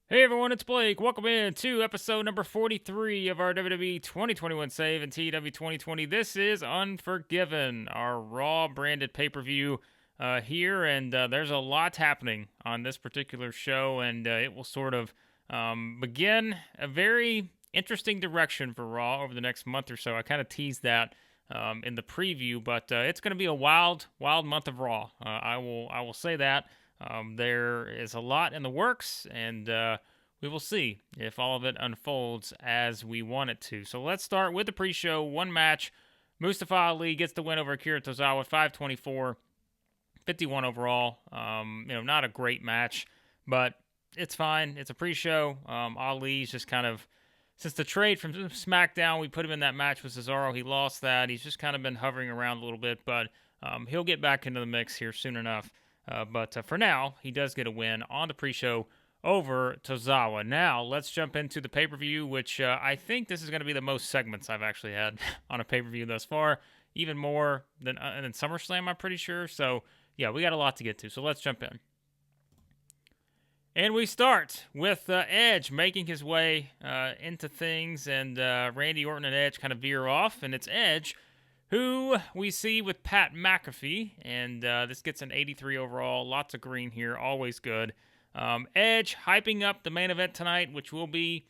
Hey everyone, it's Blake. Welcome in to episode number 43 of our WWE 2021 save and TEW 2020. This is Unforgiven, our Raw branded pay-per-view here, and there's a lot happening on this particular show, and it will sort of begin a very interesting direction for Raw over the next month or so. I kind of teased that in the preview, but it's going to be a wild month of Raw. I will say that. There is a lot in the works, and we will see if all of it unfolds as we want it to. So let's start with the pre-show. One match. Mustafa Ali gets the win over Akira Tozawa, 524, 51 overall. Not a great match, but it's fine. It's a pre-show. Ali's just kind of, since the trade from SmackDown, we put him in that match with Cesaro. He lost that. He's just kind of been hovering around a little bit, but he'll get back into the mix here soon enough. But for now, he does get a win on the pre-show over Tozawa. Now, let's jump into the pay-per-view, which I think this is going to be the most segments I've actually had on a pay-per-view thus far. Even more than SummerSlam, I'm pretty sure. So, yeah, we got a lot to get to. So let's jump in. And we start with Edge making his way into things, and Randy Orton and Edge kind of veer off, and it's Edge who we see with Pat McAfee, and this gets an 83 overall. Lots of green here, always good. Edge hyping up the main event tonight, which will be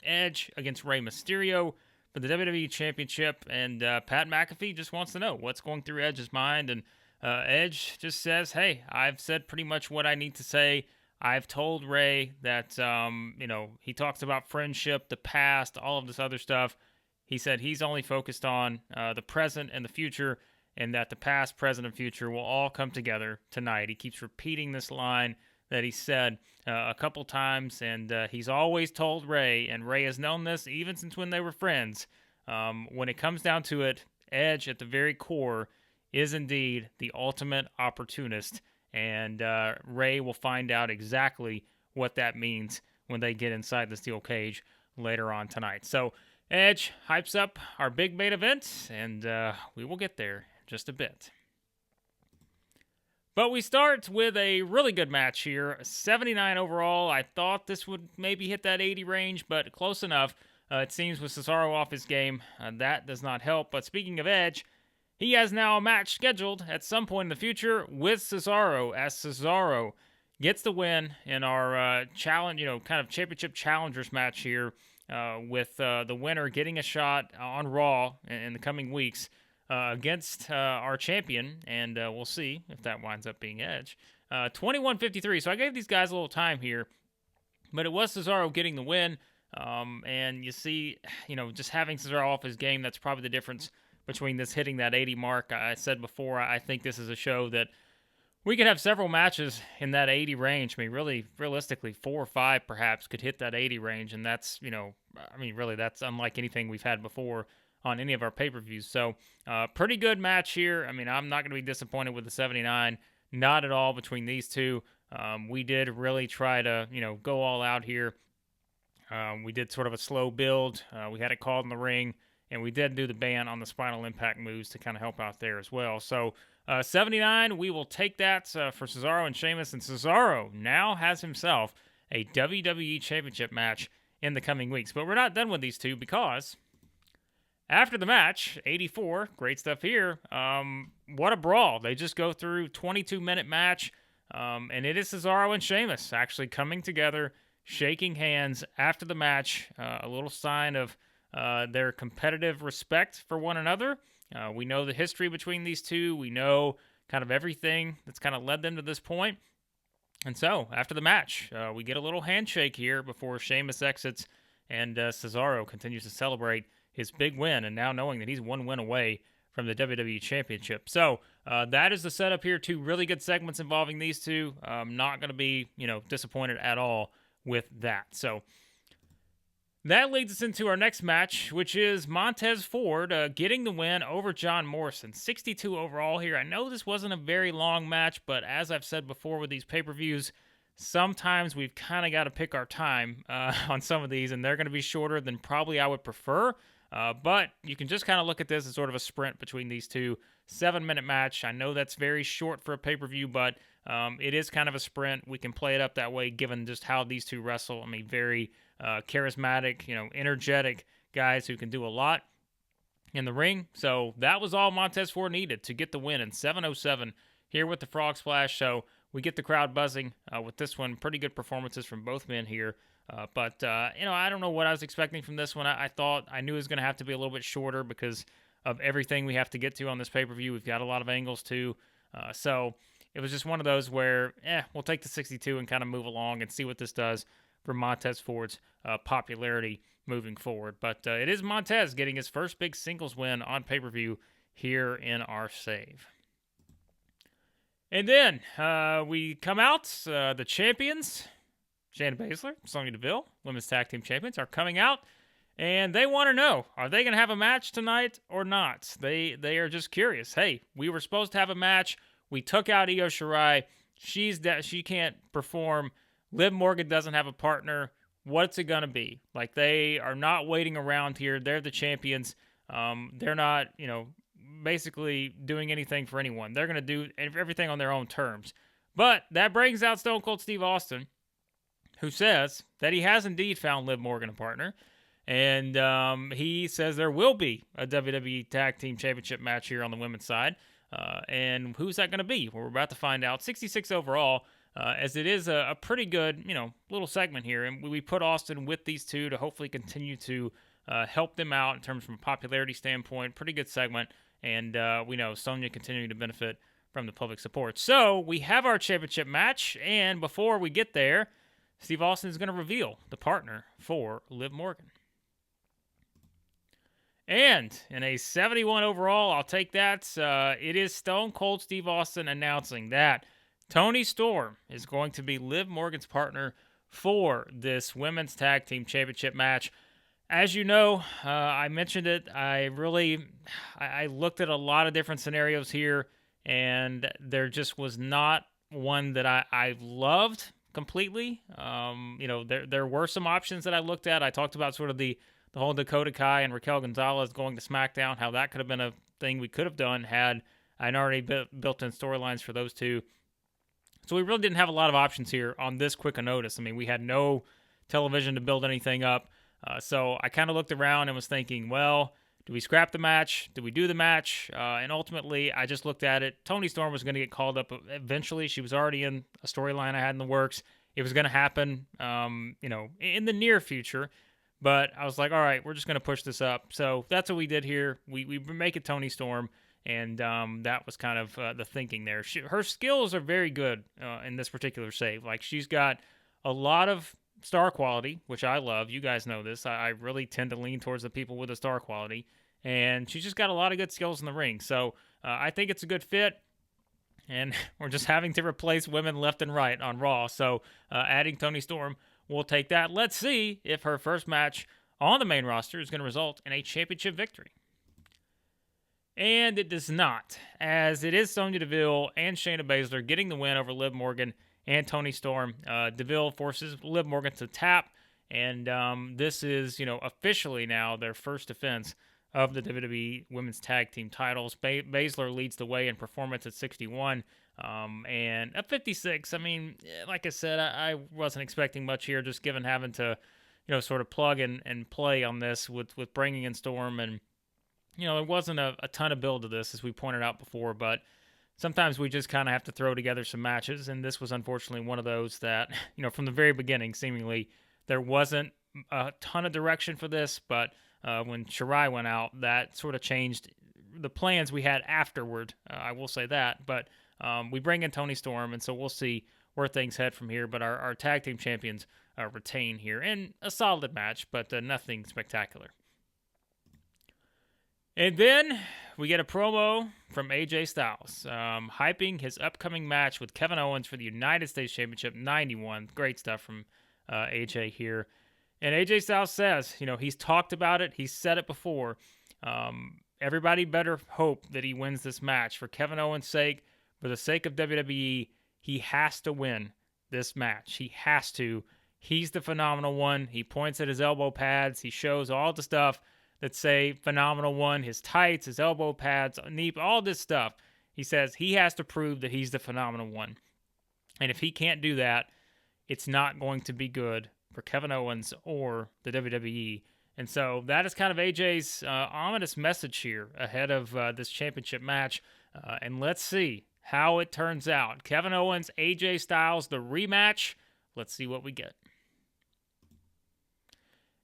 Edge against Rey Mysterio for the WWE Championship, and Pat McAfee just wants to know what's going through Edge's mind, and Edge just says, hey, I've said pretty much what I need to say. I've told Rey that, he talks about friendship, the past, all of this other stuff. He said he's only focused on the present and the future, and that the past, present, and future will all come together tonight. He keeps repeating this line that he said a couple times, and he's always told Rey, and Rey has known this even since when they were friends. When it comes down to it, Edge at the very core is indeed the ultimate opportunist, and Rey will find out exactly what that means when they get inside the steel cage later on tonight. So Edge hypes up our big main event, and we will get there in just a bit. But we start with a really good match here. 79 overall. I thought this would maybe hit that 80 range, but close enough. It seems with Cesaro off his game, that does not help. But speaking of Edge, he has now a match scheduled at some point in the future with Cesaro, as Cesaro gets the win in our challenge, kind of championship challengers match here, with the winner getting a shot on Raw in the coming weeks against our champion, and we'll see if that winds up being Edge. 21:53, so I gave these guys a little time here, but it was Cesaro getting the win, and you see, just having Cesaro off his game, that's probably the difference between this hitting that 80 mark. I said before, I think this is a show that we could have several matches in that 80 range. I mean, really, realistically, 4 or 5 perhaps could hit that 80 range, and that's, really, that's unlike anything we've had before on any of our pay-per-views. So, pretty good match here. I mean, I'm not going to be disappointed with the 79. Not at all between these two. We did really try to, go all out here. We did sort of a slow build. We had it called in the ring, and we did do the ban on the spinal impact moves to kind of help out there as well. So, 79, we will take that for Cesaro and Sheamus. And Cesaro now has himself a WWE Championship match in the coming weeks. But we're not done with these two, because after the match, 84, great stuff here. What a brawl. They just go through 22-minute match, and it is Cesaro and Sheamus actually coming together, shaking hands after the match, a little sign of their competitive respect for one another. We know the history between these two. We know kind of everything that's kind of led them to this point. And so, after the match, we get a little handshake here before Sheamus exits, and Cesaro continues to celebrate his big win, and now knowing that he's one win away from the WWE Championship. So, that is the setup here. 2 really good segments involving these two. Not going to be, disappointed at all with that. So, that leads us into our next match, which is Montez Ford getting the win over John Morrison. 62 overall here. I know this wasn't a very long match, but as I've said before with these pay-per-views, sometimes we've kind of got to pick our time on some of these, and they're going to be shorter than probably I would prefer. But you can just kind of look at this as sort of a sprint between these two. 7-minute match. I know that's very short for a pay-per-view, but it is kind of a sprint. We can play it up that way given just how these two wrestle. I mean, very charismatic, energetic guys who can do a lot in the ring. So that was all Montez Ford needed to get the win in 7:07 here with the Frog Splash. So we get the crowd buzzing with this one. Pretty good performances from both men here. But I don't know what I was expecting from this one. I knew it was going to have to be a little bit shorter because of everything we have to get to on this pay-per-view. We've got a lot of angles too. So it was just one of those where, we'll take the 62 and kind of move along and see what this does for Montez Ford's popularity moving forward. But it is Montez getting his first big singles win on pay-per-view here in our save. And then we come out, the champions, Shayna Baszler, Sonya Deville, Women's Tag Team Champions, are coming out, and they want to know, are they going to have a match tonight or not? They are just curious. Hey, we were supposed to have a match. We took out Io Shirai. She can't perform. Liv Morgan doesn't have a partner. What's it going to be? Like, they are not waiting around here. They're the champions. They're not, basically doing anything for anyone. They're going to do everything on their own terms. But that brings out Stone Cold Steve Austin, who says that he has indeed found Liv Morgan a partner. And he says there will be a WWE Tag Team Championship match here on the women's side. And who's that going to be? Well, we're about to find out. 66 overall, as it is a pretty good, little segment here. And we put Austin with these two to hopefully continue to help them out in terms from a popularity standpoint. Pretty good segment. And we know Sonya continuing to benefit from the public support. So we have our championship match. And before we get there, Steve Austin is going to reveal the partner for Liv Morgan. And in a 71 overall, I'll take that. It is Stone Cold Steve Austin announcing that Toni Storm is going to be Liv Morgan's partner for this Women's Tag Team Championship match. As you know, I mentioned it. I looked at a lot of different scenarios here, and there just was not one that I loved completely. There were some options that I looked at. I talked about sort of the whole Dakota Kai and Raquel Gonzalez going to SmackDown, how that could have been a thing we could have done had I already built in storylines for those two. So we really didn't have a lot of options here on this quick a notice. I mean, we had no television to build anything up. So I kind of looked around and was thinking, well, do we scrap the match? Do we do the match? And ultimately, I just looked at it. Toni Storm was going to get called up eventually. She was already in a storyline I had in the works. It was going to happen, in the near future. But I was like, all right, we're just going to push this up. So that's what we did here. We make it Toni Storm, and that was kind of the thinking there. Her skills are very good in this particular save. Like, she's got a lot of star quality, which I love. You guys know this. I really tend to lean towards the people with the star quality. And she's just got a lot of good skills in the ring. So I think it's a good fit. And we're just having to replace women left and right on Raw. So adding Toni Storm, we'll take that. Let's see if her first match on the main roster is going to result in a championship victory. And it does not, as it is Sonya Deville and Shayna Baszler getting the win over Liv Morgan and Toni Storm. Deville forces Liv Morgan to tap, and this is, officially now their first defense of the WWE Women's Tag Team titles. Baszler leads the way in performance at 61, and at 56, I mean, like I said, I wasn't expecting much here, just given having to, sort of plug and play on this with bringing in Storm, and, there wasn't a ton of build to this, as we pointed out before, but sometimes we just kind of have to throw together some matches, and this was unfortunately one of those that, from the very beginning, seemingly, there wasn't a ton of direction for this, but when Shirai went out, that sort of changed the plans we had afterward, I will say that, but we bring in Toni Storm, and so we'll see where things head from here, but our tag team champions retain here, and a solid match, but nothing spectacular. And then we get a promo from AJ Styles, hyping his upcoming match with Kevin Owens for the United States Championship 91. Great stuff from AJ here. And AJ Styles says, he's talked about it. He's said it before. Everybody better hope that he wins this match. For Kevin Owens' sake, for the sake of WWE, he has to win this match. He has to. He's the phenomenal one. He points at his elbow pads. He shows all the stuff that say phenomenal one, his tights, his elbow pads, knee, all this stuff. He says he has to prove that he's the phenomenal one. And if he can't do that, it's not going to be good for Kevin Owens or the WWE. And so that is kind of AJ's ominous message here ahead of this championship match. And let's see how it turns out. Kevin Owens, AJ Styles, the rematch. Let's see what we get.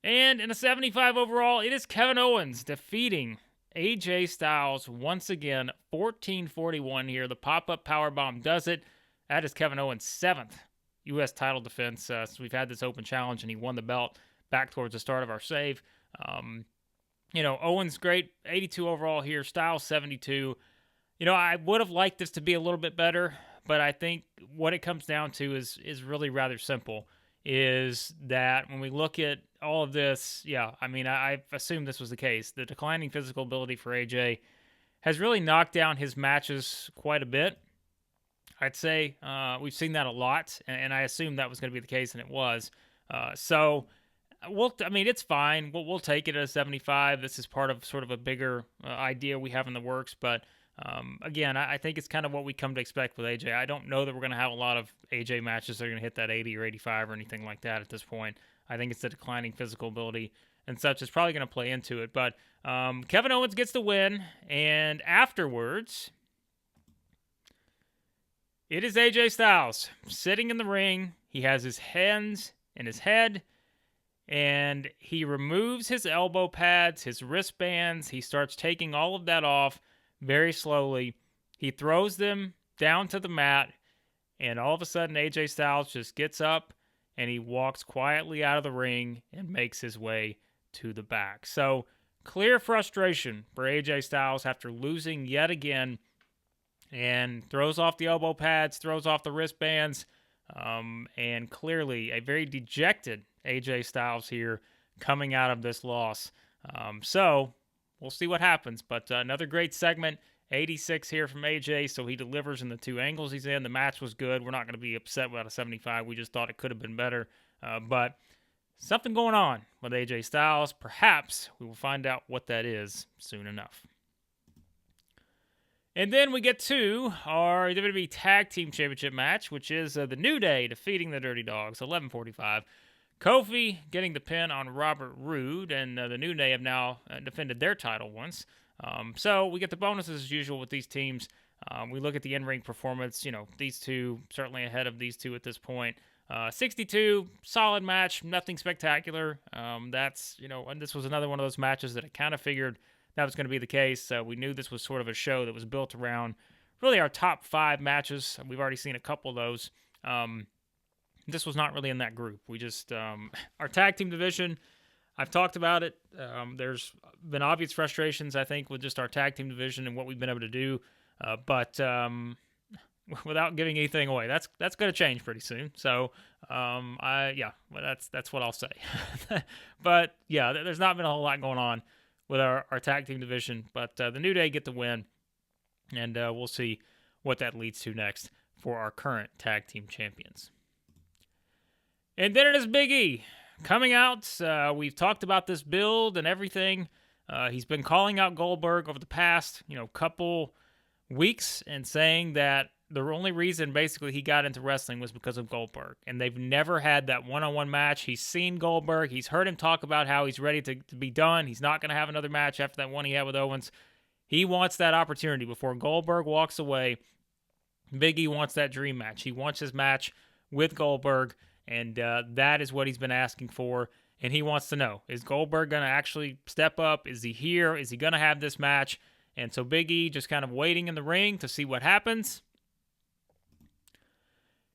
And in a 75 overall, it is Kevin Owens defeating AJ Styles once again. 14-41 here. The pop-up powerbomb does it. That is Kevin Owens' 7th U.S. title defense since we've had this open challenge, and he won the belt back towards the start of our save. Owens great, 82 overall here. Styles 72. I would have liked this to be a little bit better, but I think what it comes down to is really rather simple. Is that when we look at all of this, I assumed this was the case. The declining physical ability for AJ has really knocked down his matches quite a bit. I'd say we've seen that a lot, and I assumed that was going to be the case, and it was. It's fine. We'll take it at a 75. This is part of sort of a bigger idea we have in the works, but again, I think it's kind of what we come to expect with AJ. I don't know that we're going to have a lot of AJ matches that are going to hit that 80 or 85 or anything like that at this point. I think it's the declining physical ability and such is probably going to play into it. But Kevin Owens gets the win, and afterwards, it is AJ Styles sitting in the ring. He has his hands in his head, and he removes his elbow pads, his wristbands. He starts taking all of that off very slowly. He throws them down to the mat, and all of a sudden AJ Styles just gets up and he walks quietly out of the ring and makes his way to the back. So clear frustration for AJ Styles after losing yet again, and throws off the elbow pads, throws off the wristbands, and clearly a very dejected AJ Styles here coming out of this loss. So we'll see what happens, but another great segment, 86 here from AJ, so he delivers in the two angles he's in. The match was good. We're not going to be upset about a 75. We just thought it could have been better, but something going on with AJ Styles. Perhaps we will find out what that is soon enough. And then we get to our WWE Tag Team Championship match, which is the New Day defeating the Dirty Dogs, 11:45. Kofi getting the pin on Robert Roode, and the New Day have now defended their title once. So we get the bonuses as usual with these teams. We look at the in-ring performance. These two certainly ahead of these two at this point. 62, solid match, nothing spectacular. And this was another one of those matches that I kind of figured that was going to be the case. We knew this was sort of a show that was built around really our top 5 matches. We've already seen a couple of those. This was not really in that group. We just, our tag team division, I've talked about it. There's been obvious frustrations, I think, with just our tag team division and what we've been able to do. But without giving anything away, that's going to change pretty soon. So, that's what I'll say. But yeah, there's not been a whole lot going on with our tag team division. But the New Day get the win, and we'll see what that leads to next for our current tag team champions. And then it is Big E coming out. We've talked about this build and everything. He's been calling out Goldberg over the past, couple weeks and saying that the only reason basically he got into wrestling was because of Goldberg. And they've never had that one-on-one match. He's seen Goldberg. He's heard him talk about how he's ready to be done. He's not going to have another match after that one he had with Owens. He wants that opportunity before Goldberg walks away. Big E wants that dream match. He wants his match with Goldberg. And that is what he's been asking for. And he wants to know, is Goldberg going to actually step up? Is he here? Is he going to have this match? And so Big E just kind of waiting in the ring to see what happens.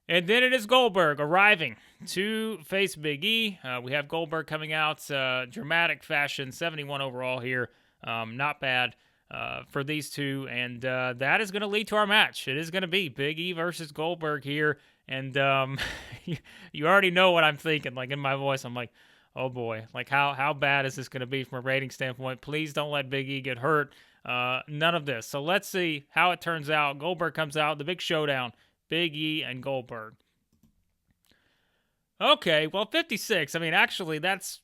And then it is Goldberg arriving to face Big E. We have Goldberg coming out, dramatic fashion, 71 overall here. Not bad for these two. And that is going to lead to our match. It is going to be Big E versus Goldberg here. And you already know what I'm thinking. Like in my voice, I'm like, oh boy, like how bad is this going to be from a rating standpoint? Please don't let Big E get hurt. None of this. So let's see how it turns out. Goldberg comes out, the big showdown, Big E and Goldberg. Okay, well, 56. I mean, actually, that's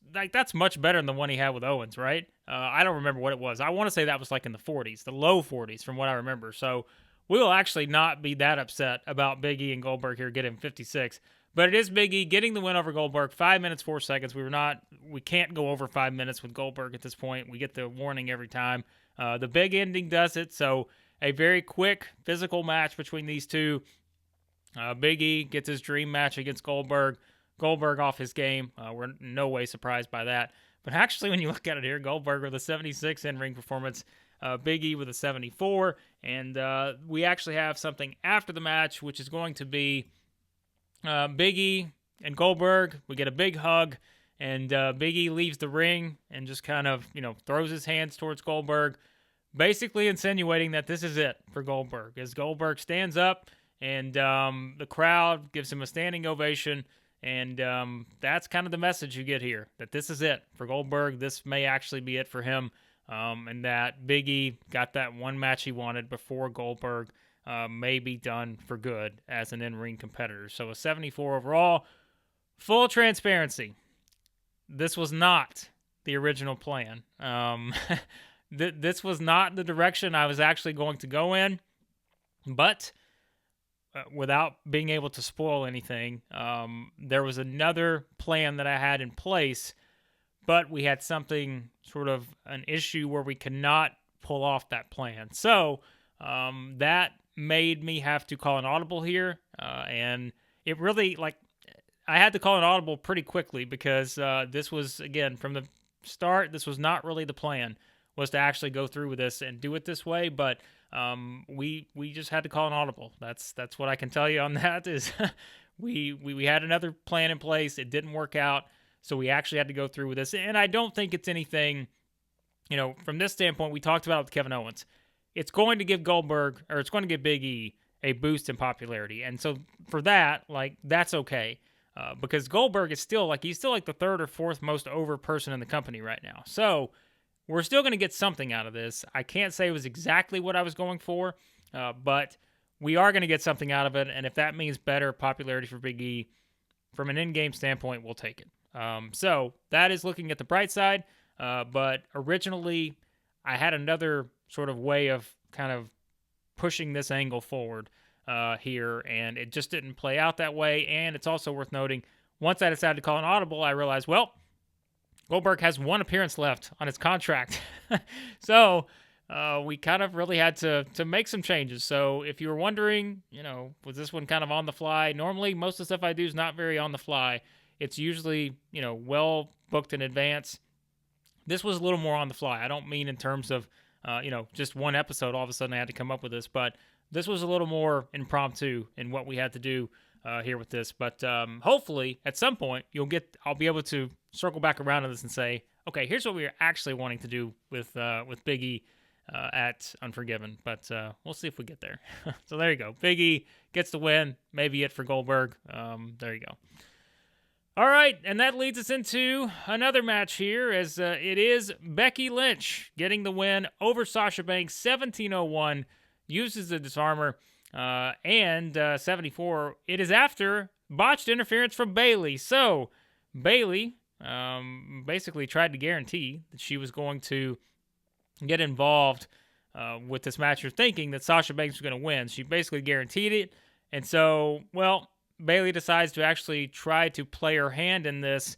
much better than the one he had with Owens, right? I don't remember what it was. I want to say that was like in the 40s, the low 40s, from what I remember. So we will actually not be that upset about Big E and Goldberg here getting 56. But it is Big E getting the win over Goldberg, 5 minutes, 4 seconds. We can't go over 5 minutes with Goldberg at this point. We get the warning every time. The big ending does it, so a very quick physical match between these two. Big E gets his dream match against Goldberg. Goldberg off his game. We're in no way surprised by that. But actually, when you look at it here, Goldberg with a 76 in-ring performance, Big E with a 74. And we actually have something after the match, which is going to be Big E and Goldberg. We get a big hug, and Big E leaves the ring and just kind of, throws his hands towards Goldberg, basically insinuating that this is it for Goldberg. As Goldberg stands up, and the crowd gives him a standing ovation, and that's kind of the message you get here, that this is it for Goldberg. This may actually be it for him, and that Big E got that one match he wanted before Goldberg may be done for good as an in-ring competitor. So a 74 overall. Full transparency. This was not the original plan. This was not the direction I was actually going to go in, but without being able to spoil anything, there was another plan that I had in place, but we had something, sort of an issue where we could not pull off that plan. So that made me have to call an audible here, and it really, I had to call an audible pretty quickly because this was, again, from the start, this was not really the plan, was to actually go through with this and do it this way, but we just had to call an audible. That's what I can tell you on that is we had another plan in place. It didn't work out, so we actually had to go through with this. And I don't think it's anything, from this standpoint, we talked about it with Kevin Owens. It's going to give Goldberg, or it's going to give Big E a boost in popularity. And so for that, that's okay. Because Goldberg is still, he's still the third or fourth most over person in the company right now. So we're still going to get something out of this. I can't say it was exactly what I was going for, but we are going to get something out of it. And if that means better popularity for Big E, from an in-game standpoint, we'll take it. So that is looking at the bright side. But originally, I had another sort of way of kind of pushing this angle forward here, and it just didn't play out that way. And it's also worth noting, once I decided to call an audible, I realized, well, Goldberg has one appearance left on his contract. So we kind of really had to make some changes. So if you were wondering, was this one kind of on the fly? Normally, most of the stuff I do is not very on the fly. It's usually, well booked in advance. This was a little more on the fly. I don't mean in terms of, just one episode, all of a sudden I had to come up with this, but this was a little more impromptu in what we had to do here with this. But hopefully at some point I'll be able to circle back around to this and say, okay, here's what we were actually wanting to do with Big E at Unforgiven. But we'll see if we get there. So there you go. Big E gets the win. Maybe it for Goldberg. There you go. All right, and that leads us into another match here, as it is Becky Lynch getting the win over Sasha Banks, 17:01, uses the disarmer, and 74. It is after botched interference from Bayley. So Bayley basically tried to guarantee that she was going to get involved with this match, or thinking that Sasha Banks was going to win. She basically guaranteed it, and so, Bayley decides to actually try to play her hand in this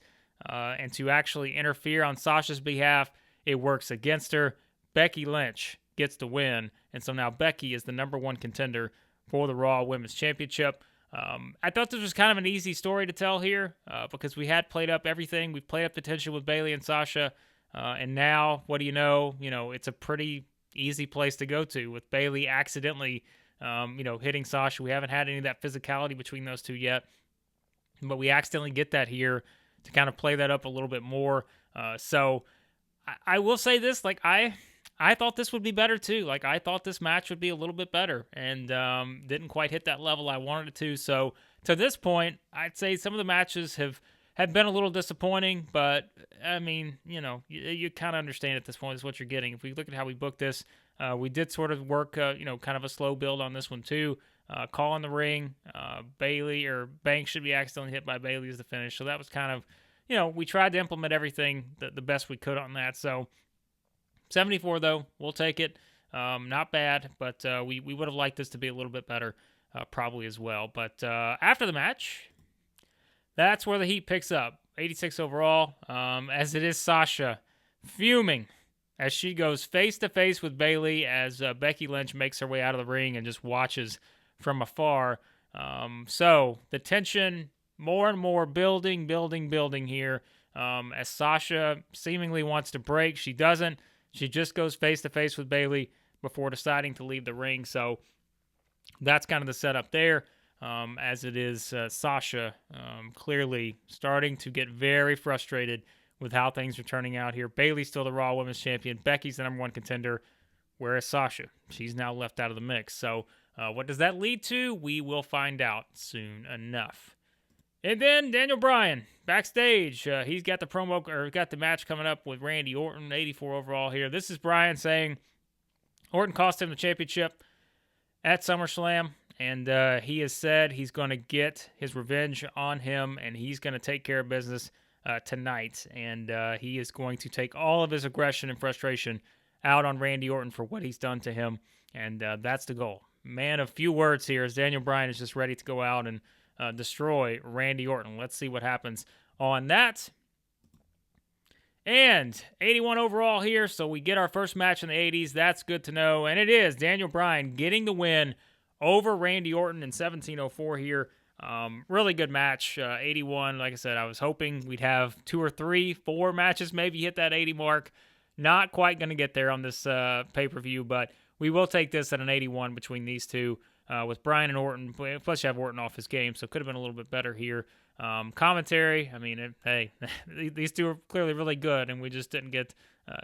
and to actually interfere on Sasha's behalf. It works against her. Becky Lynch gets the win, and so now Becky is the number one contender for the Raw Women's Championship. I thought this was kind of an easy story to tell here because we had played up everything. We've played up the tension with Bayley and Sasha, and now, what do you know? It's a pretty easy place to go to with Bayley accidentally hitting Sasha. We haven't had any of that physicality between those two yet, but we accidentally get that here to kind of play that up a little bit more. So I will say this, I thought this would be better too. I thought this match would be a little bit better, and didn't quite hit that level I wanted it to. So to this point, I'd say some of the matches have been a little disappointing, but I mean, you kind of understand at this point is what you're getting. If we look at how we booked this, we did sort of work, kind of a slow build on this one too. Call in the ring, Bayley or Banks should be accidentally hit by Bayley as the finish. So that was kind of, we tried to implement everything the best we could on that. So 74 though, we'll take it. Not bad, but we would have liked this to be a little bit better, probably as well. But after the match, that's where the heat picks up. 86 overall, as it is Sasha fuming as she goes face-to-face with Bayley as Becky Lynch makes her way out of the ring and just watches from afar. So the tension more and more building here as Sasha seemingly wants to break. She doesn't. She just goes face-to-face with Bayley before deciding to leave the ring. So that's kind of the setup there. As it is Sasha clearly starting to get very frustrated with how things are turning out here. Bayley's still the Raw Women's Champion. Becky's the number one contender, whereas Sasha, she's now left out of the mix. So what does that lead to? We will find out soon enough. And then Daniel Bryan, backstage. He's got the match coming up with Randy Orton, 84 overall here. This is Bryan saying Orton cost him the championship at SummerSlam. And he has said he's going to get his revenge on him, and he's going to take care of business tonight. And he is going to take all of his aggression and frustration out on Randy Orton for what he's done to him. And that's the goal. Man of few words here as Daniel Bryan is just ready to go out and destroy Randy Orton. Let's see what happens on that. And 81 overall here, so we get our first match in the 80s. That's good to know. And it is Daniel Bryan getting the win over Randy Orton in 1704 here. Really good match. 81, like I said, I was hoping we'd have 2 or 3, 4 matches, maybe hit that 80 mark. Not quite going to get there on this pay-per-view, but we will take this at an 81 between these two with Bryan and Orton. Plus, you have Orton off his game, so it could have been a little bit better here. Commentary, I mean, hey, these two are clearly really good, and we just didn't get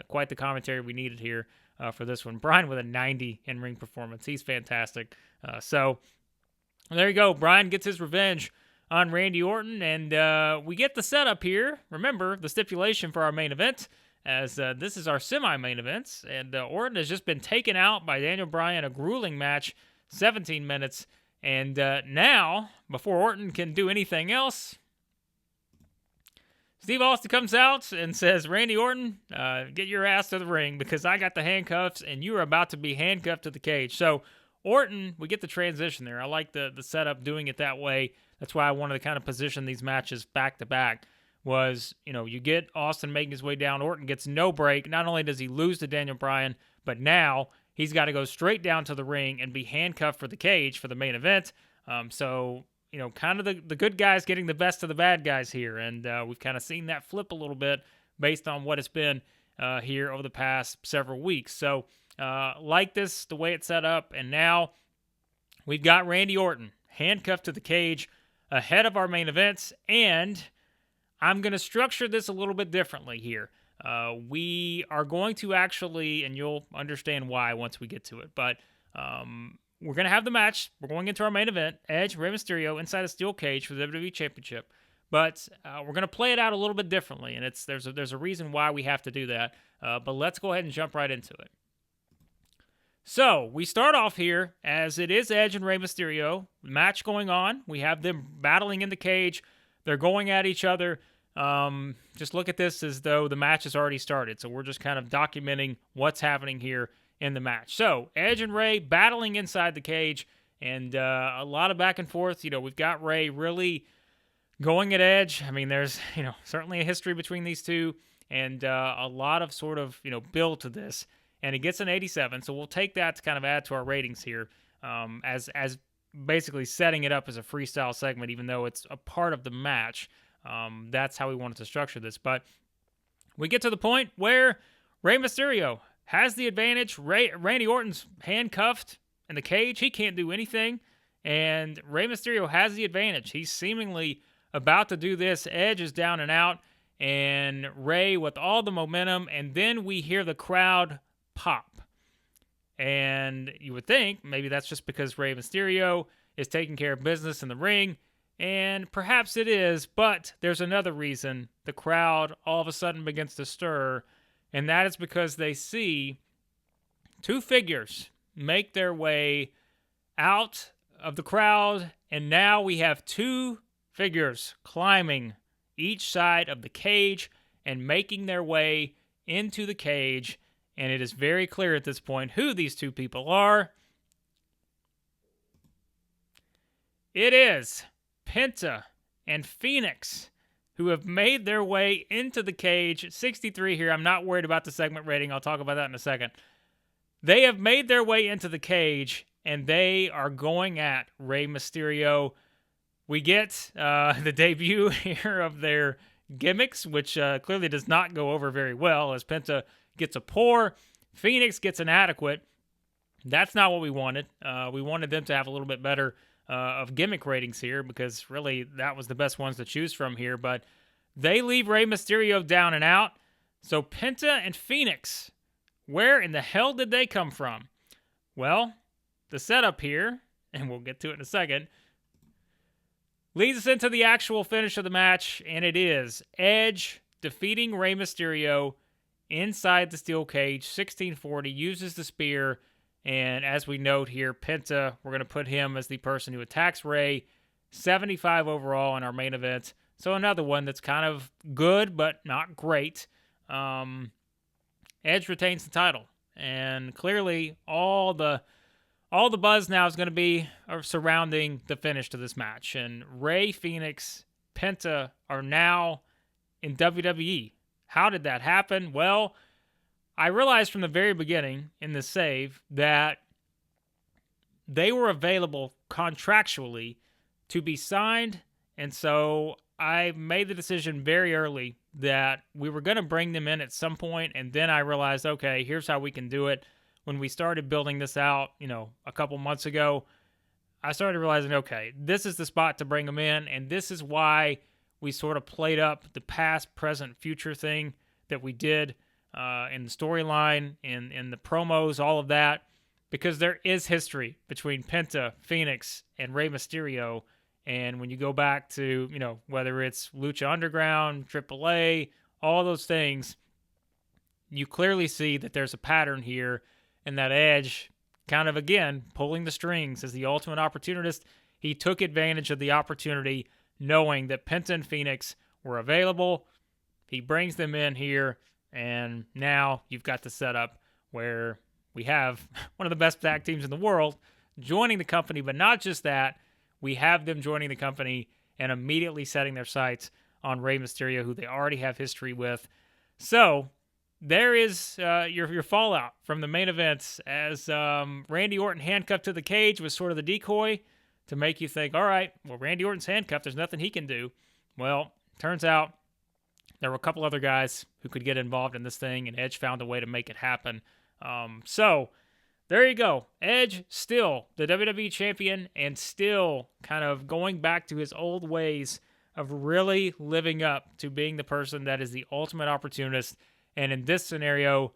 quite the commentary we needed here for this one. Bryan with a 90 in-ring performance. He's fantastic. So there you go. Bryan gets his revenge on Randy Orton, and we get the setup here. Remember, the stipulation for our main event, as this is our semi-main event, and Orton has just been taken out by Daniel Bryan, a grueling match, 17 minutes, and now, before Orton can do anything else, Steve Austin comes out and says, Randy Orton, get your ass to the ring because I got the handcuffs, and you are about to be handcuffed to the cage. So Orton, we get the transition there. I like the setup doing it that way. That's why I wanted to kind of position these matches back-to-back. Was, you get Austin making his way down. Orton gets no break. Not only does he lose to Daniel Bryan, but now he's got to go straight down to the ring and be handcuffed for the cage for the main event. So, kind of the good guys getting the best of the bad guys here. And we've kind of seen that flip a little bit based on what it's been here over the past several weeks. So, like this, the way it's set up. And now we've got Randy Orton handcuffed to the cage ahead of our main events. And I'm going to structure this a little bit differently here. We are going to actually, and you'll understand why once we get to it, but we're going to have the match. We're going into our main event, Edge, Rey Mysterio, inside a steel cage for the WWE Championship. But we're going to play it out a little bit differently, and there's a reason why we have to do that. But let's go ahead and jump right into it. So we start off here as it is Edge and Rey Mysterio. Match going on. We have them battling in the cage. They're going at each other. Just look at this as though the match has already started. So we're just kind of documenting what's happening here in the match. So Edge and Rey battling inside the cage, and a lot of back and forth. We've got Rey really going at Edge. I mean, there's certainly a history between these two, and a lot of sort of build to this. And it gets an 87. So we'll take that to kind of add to our ratings here, as basically setting it up as a freestyle segment, even though it's a part of the match. That's how we wanted to structure this. But we get to the point where Rey Mysterio has the advantage. Randy Orton's handcuffed in the cage. He can't do anything. And Rey Mysterio has the advantage. He's seemingly about to do this. Edge is down and out. And Rey with all the momentum. And then we hear the crowd pop. And you would think maybe that's just because Rey Mysterio is taking care of business in the ring. And perhaps it is, but there's another reason the crowd all of a sudden begins to stir, and that is because they see two figures make their way out of the crowd, and now we have two figures climbing each side of the cage and making their way into the cage. and it is very clear at this point who these two people are. It is Penta and Phoenix, who have made their way into the cage. 63 here. I'm not worried about the segment rating. I'll talk about that in a second. They have made their way into the cage, and they are going at Rey Mysterio. We get the debut here of their gimmicks, which clearly does not go over very well, as Penta gets a poor, Phoenix gets an adequate. That's not what we wanted. We wanted them to have a little bit better of gimmick ratings here, because really that was the best ones to choose from here. But they leave Rey Mysterio down and out. So Penta and Phoenix, where in the hell did they come from? Well, the setup here, and we'll get to it in a second, leads us into the actual finish of the match, and it is Edge defeating Rey Mysterio inside the steel cage. 1640, uses the spear, and as we note here, Penta, we're going to put him as the person who attacks Rey. 75 overall in our main event. So another one that's kind of good, but not great. Edge retains the title. And clearly, all the buzz now is going to be surrounding the finish to this match. And Rey, Phoenix, Penta are now in WWE. How did that happen? Well, I realized from the very beginning in the save that they were available contractually to be signed, and so I made the decision very early that we were going to bring them in at some point, and then I realized, okay, here's how we can do it. When we started building this out, a couple months ago, I started realizing, okay, this is the spot to bring them in, and this is why we sort of played up the past, present, future thing that we did in the storyline, in the promos, all of that, because there is history between Penta, Phoenix, and Rey Mysterio. And when you go back to, whether it's Lucha Underground, AAA, all those things, you clearly see that there's a pattern here, and that Edge kind of, again, pulling the strings as the ultimate opportunist. He took advantage of the opportunity knowing that Penta and Phoenix were available. He brings them in here, and now you've got the setup where we have one of the best tag teams in the world joining the company, but not just that, we have them joining the company and immediately setting their sights on Rey Mysterio, who they already have history with. So there is your fallout from the main events, as Randy Orton handcuffed to the cage was sort of the decoy to make you think, all right, well, Randy Orton's handcuffed, there's nothing he can do. Well, turns out there were a couple other guys who could get involved in this thing, and Edge found a way to make it happen. So there you go. Edge still the WWE champion, and still kind of going back to his old ways of really living up to being the person that is the ultimate opportunist. And in this scenario,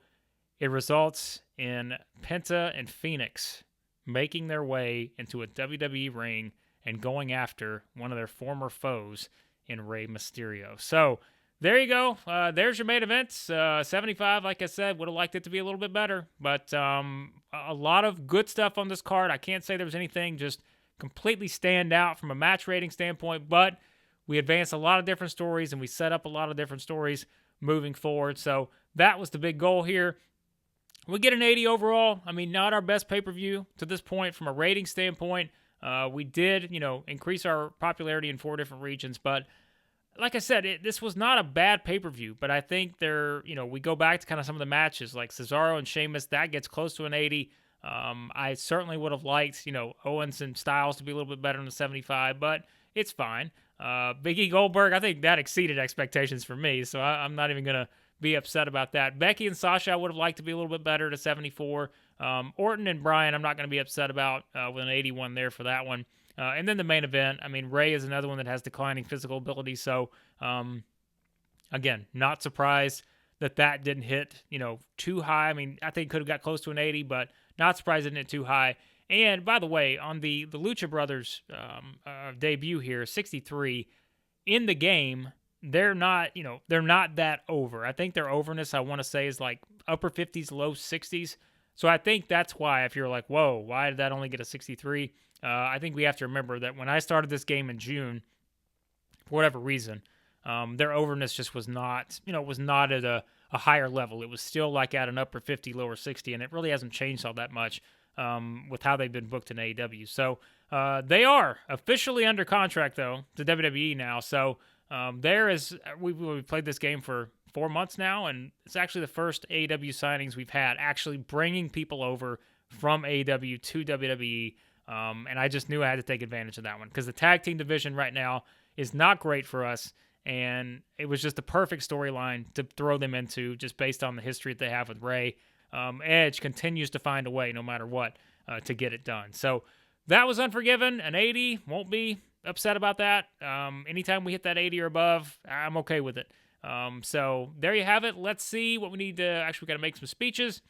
it results in Penta and Phoenix making their way into a WWE ring and going after one of their former foes in Rey Mysterio. So there you go. There's your main event. 75, like I said, would have liked it to be a little bit better. But a lot of good stuff on this card. I can't say there was anything just completely stand out from a match rating standpoint, but we advanced a lot of different stories, and we set up a lot of different stories moving forward. So that was the big goal here. We get an 80 overall. I mean, not our best pay-per-view to this point from a rating standpoint. We did, increase our popularity in 4 different regions, but like I said, this was not a bad pay-per-view, but I think we go back to kind of some of the matches like Cesaro and Sheamus, that gets close to an 80. I certainly would have liked, Owens and Styles to be a little bit better than the 75, but it's fine. Big E Goldberg, I think that exceeded expectations for me, so I'm not even going to be upset about that. Becky and Sasha, I would have liked to be a little bit better to 74. Orton and Bryan, I'm not going to be upset about with an 81 there for that one. And then the main event, I mean, Rey is another one that has declining physical ability, so again, not surprised that didn't hit, too high. I mean, I think it could have got close to an 80, but not surprised it didn't hit too high. And by the way, on the Lucha Brothers debut here, 63, in the game, they're not that over. I think their overness, I want to say, is like upper 50s, low 60s. So I think that's why, if you're like, whoa, why did that only get a 63? I think we have to remember that when I started this game in June, for whatever reason, their overness just was not, was not at a higher level. It was still like at an upper 50, lower 60, and it really hasn't changed all that much with how they've been booked in AEW. So they are officially under contract, though, to WWE now. So we've played this game for 4 months now, and it's actually the first AEW signings we've had actually bringing people over from AEW to WWE. And I just knew I had to take advantage of that one because the tag team division right now is not great for us. And it was just the perfect storyline to throw them into just based on the history that they have with Rey. Edge continues to find a way no matter what to get it done. So that was Unforgiven, an 80. Won't be upset about that. Anytime we hit that 80 or above, I'm okay with it. So there you have it. Let's see what we need to, actually we got to make some speeches.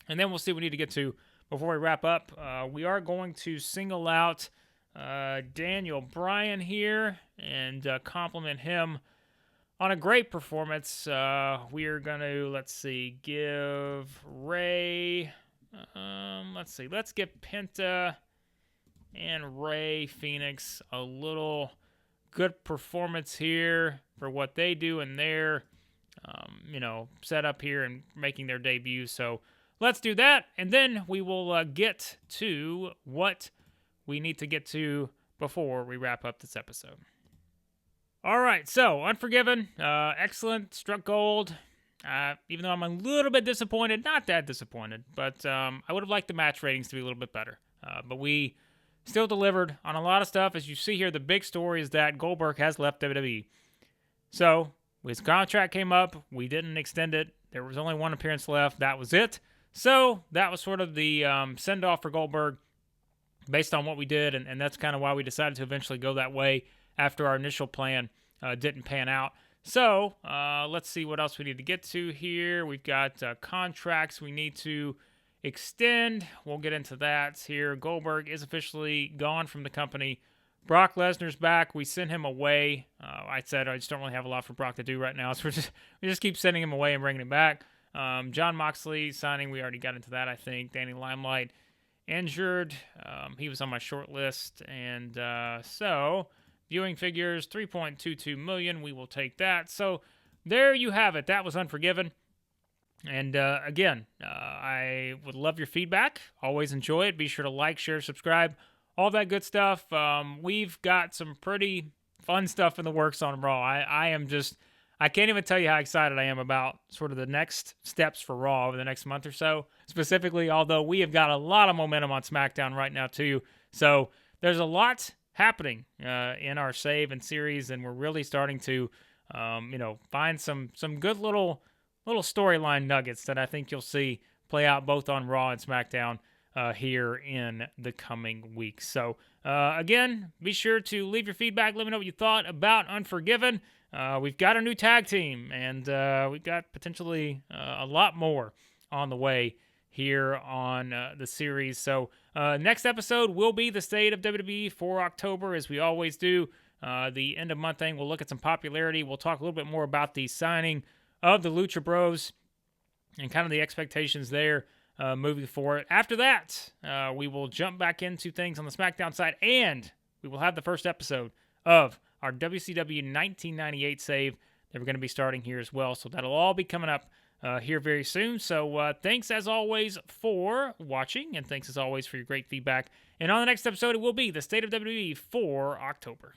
And then we'll see what we need to get to before we wrap up. We are going to single out Daniel Bryan here and compliment him on a great performance. We are going to, give Rey, let's give Penta and Rey Fenix a little good performance here for what they do in their, set up here and making their debut. So let's do that, and then we will get to what we need to get to before we wrap up this episode. All right, so Unforgiven, excellent, struck gold. Even though I'm a little bit disappointed, not that disappointed, but I would have liked the match ratings to be a little bit better. But we still delivered on a lot of stuff. As you see here, the big story is that Goldberg has left WWE. So his contract came up. We didn't extend it. There was only one appearance left. That was it. So that was sort of the send-off for Goldberg based on what we did, and that's kind of why we decided to eventually go that way after our initial plan didn't pan out. So let's see what else we need to get to here. We've got contracts we need to extend. We'll get into that here. Goldberg is officially gone from the company. Brock Lesnar's back. We sent him away. I said I just don't really have a lot for Brock to do right now, so we just keep sending him away and bringing him back. John Moxley signing, we already got into that, I think. Danny Limelight injured. He was on my short list. And so, viewing figures, 3.22 million. We will take that. So, there you have it. That was Unforgiven. And again, I would love your feedback. Always enjoy it. Be sure to like, share, subscribe, all that good stuff. We've got some pretty fun stuff in the works on Raw. I can't even tell you how excited I am about sort of the next steps for Raw over the next month or so. Specifically, although we have got a lot of momentum on SmackDown right now too. So there's a lot happening in our save and series, and we're really starting to, find some good little storyline nuggets that I think you'll see play out both on Raw and SmackDown here in the coming weeks. So again, be sure to leave your feedback. Let me know what you thought about Unforgiven. We've got a new tag team, and we've got potentially a lot more on the way here on the series. So next episode will be the state of WWE for October, as we always do. The end of month thing, we'll look at some popularity. We'll talk a little bit more about the signing of the Lucha Bros and kind of the expectations there moving forward. After that, we will jump back into things on the SmackDown side, and we will have the first episode of our WCW 1998 save that we're going to be starting here as well. So that'll all be coming up here very soon. So thanks as always for watching, and thanks as always for your great feedback. And on the next episode, it will be the State of WWE for October.